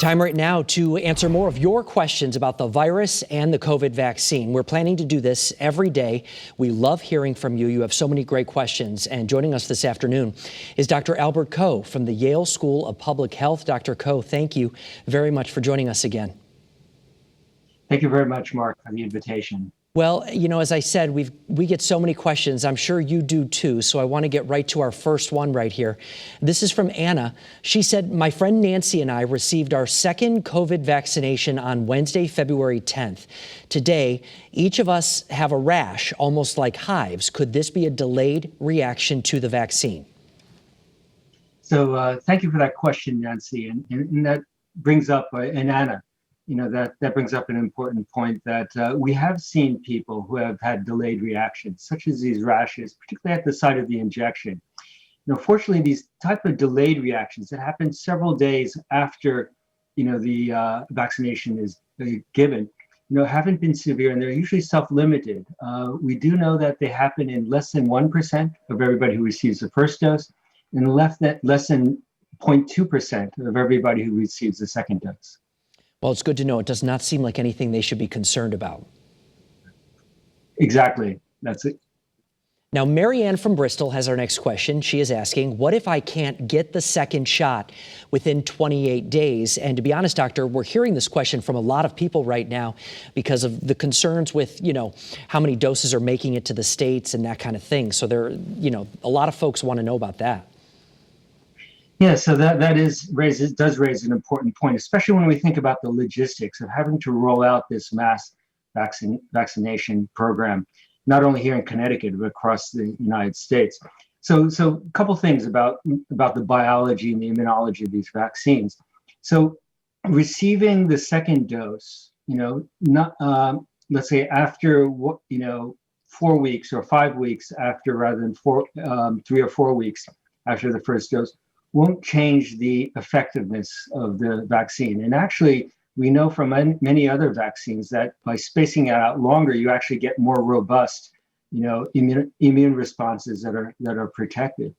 Time right now to answer more of your questions about the virus and the COVID vaccine. We're planning to do this every day. We love hearing from you. You have so many great questions. And joining us this afternoon is Dr. Albert Ko from the Yale School of Public Health. Dr. Ko, thank you very much for joining us again. Thank you very much, Mark, for the invitation. Well, you know, as I said, we get so many questions. I'm sure you do too. So I want to get right to our first one right here. This is from Anna. She said, my friend Nancy and I received our second COVID vaccination on Wednesday, February 10th. Today, each of us have a rash, almost like hives. Could this be a delayed reaction to the vaccine? So thank you for that question, Nancy. And that brings up, and Anna, you know, that brings up an important point that we have seen people who have had delayed reactions, such as these rashes, particularly at the site of the injection. You know, fortunately, these type of delayed reactions that happen several days after, you know, the vaccination is given, you know, haven't been severe, and they're usually self-limited. We do know that they happen in less than 1% of everybody who receives the first dose, and less than 0.2% of everybody who receives the second dose. Well, it's good to know. It does not seem like anything they should be concerned about. Exactly. That's it. Now, Marianne from Bristol has our next question. She is asking, what if I can't get the second shot within 28 days? And to be honest, doctor, we're hearing this question from a lot of people right now because of the concerns with, you know, how many doses are making it to the States and that kind of thing. So there, you know, a lot of folks want to know about that. Yeah, so that does raise an important point, especially when we think about the logistics of having to roll out this mass vaccination program, not only here in Connecticut, but across the United States. So a couple things about the biology and the immunology of these vaccines. So receiving the second dose, you know, not let's say after 4 weeks or 5 weeks after, rather than 3 or 4 weeks after the first dose, won't change the effectiveness of the vaccine. And actually, we know from many other vaccines that by spacing it out longer, you actually get more robust, you know, immune responses that are protected.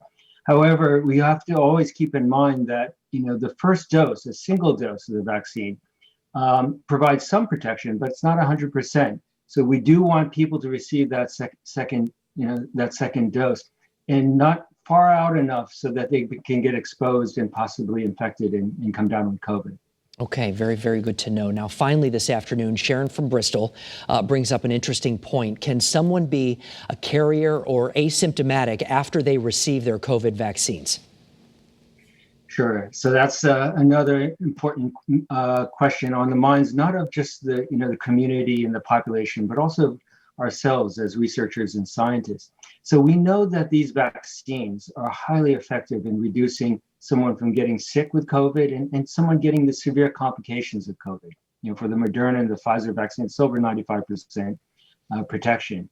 However, we have to always keep in mind that, you know, the first dose, a single dose of the vaccine, provides some protection, but it's not 100%. So we do want people to receive that second dose, and not far out enough so that they can get exposed and possibly infected and come down with COVID. Okay, very, very good to know. Now, finally this afternoon, Sharon from Bristol brings up an interesting point. Can someone be a carrier or asymptomatic after they receive their COVID vaccines? Sure. So that's another important question on the minds, not of just the community and the population, but also ourselves as researchers and scientists. So we know that these vaccines are highly effective in reducing someone from getting sick with COVID and someone getting the severe complications of COVID. You know, for the Moderna and the Pfizer vaccine, it's over 95% protection.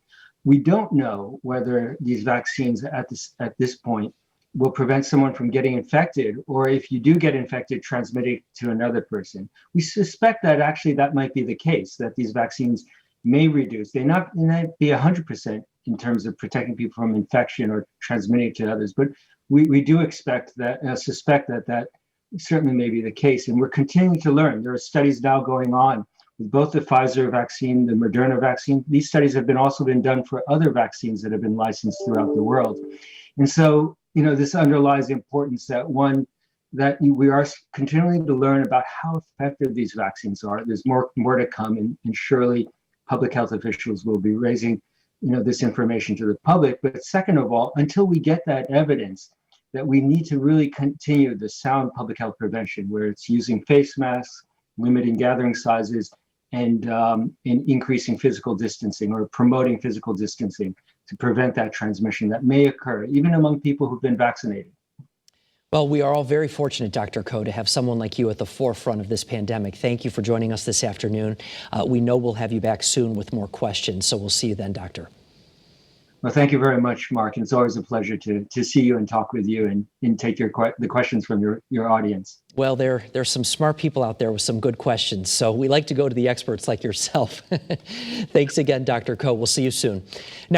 We don't know whether these vaccines at this point will prevent someone from getting infected, or if you do get infected, transmit it to another person. We suspect that actually that might be the case, that these vaccines may reduce. They may not be 100% in terms of protecting people from infection or transmitting it to others, but we do suspect that certainly may be the case. And we're continuing to learn. There are studies now going on with both the Pfizer vaccine, the Moderna vaccine. These studies have also been done for other vaccines that have been licensed throughout the world. And so, you know, this underlies the importance that we are continuing to learn about how effective these vaccines are. There's more to come, and surely public health officials will be raising, you know, this information to the public. But second of all, until we get that evidence, that we need to really continue the sound public health prevention, where it's using face masks, limiting gathering sizes, and increasing physical distancing or promoting physical distancing to prevent that transmission that may occur even among people who've been vaccinated. Well, we are all very fortunate, Dr. Ko, to have someone like you at the forefront of this pandemic. Thank you for joining us this afternoon. We know we'll have you back soon with more questions, so we'll see you then, Doctor. Well, thank you very much, Mark. It's always a pleasure to see you and talk with you and take the questions from your audience. Well, there's some smart people out there with some good questions, so we like to go to the experts like yourself. Thanks again, Dr. Ko. We'll see you soon. Now,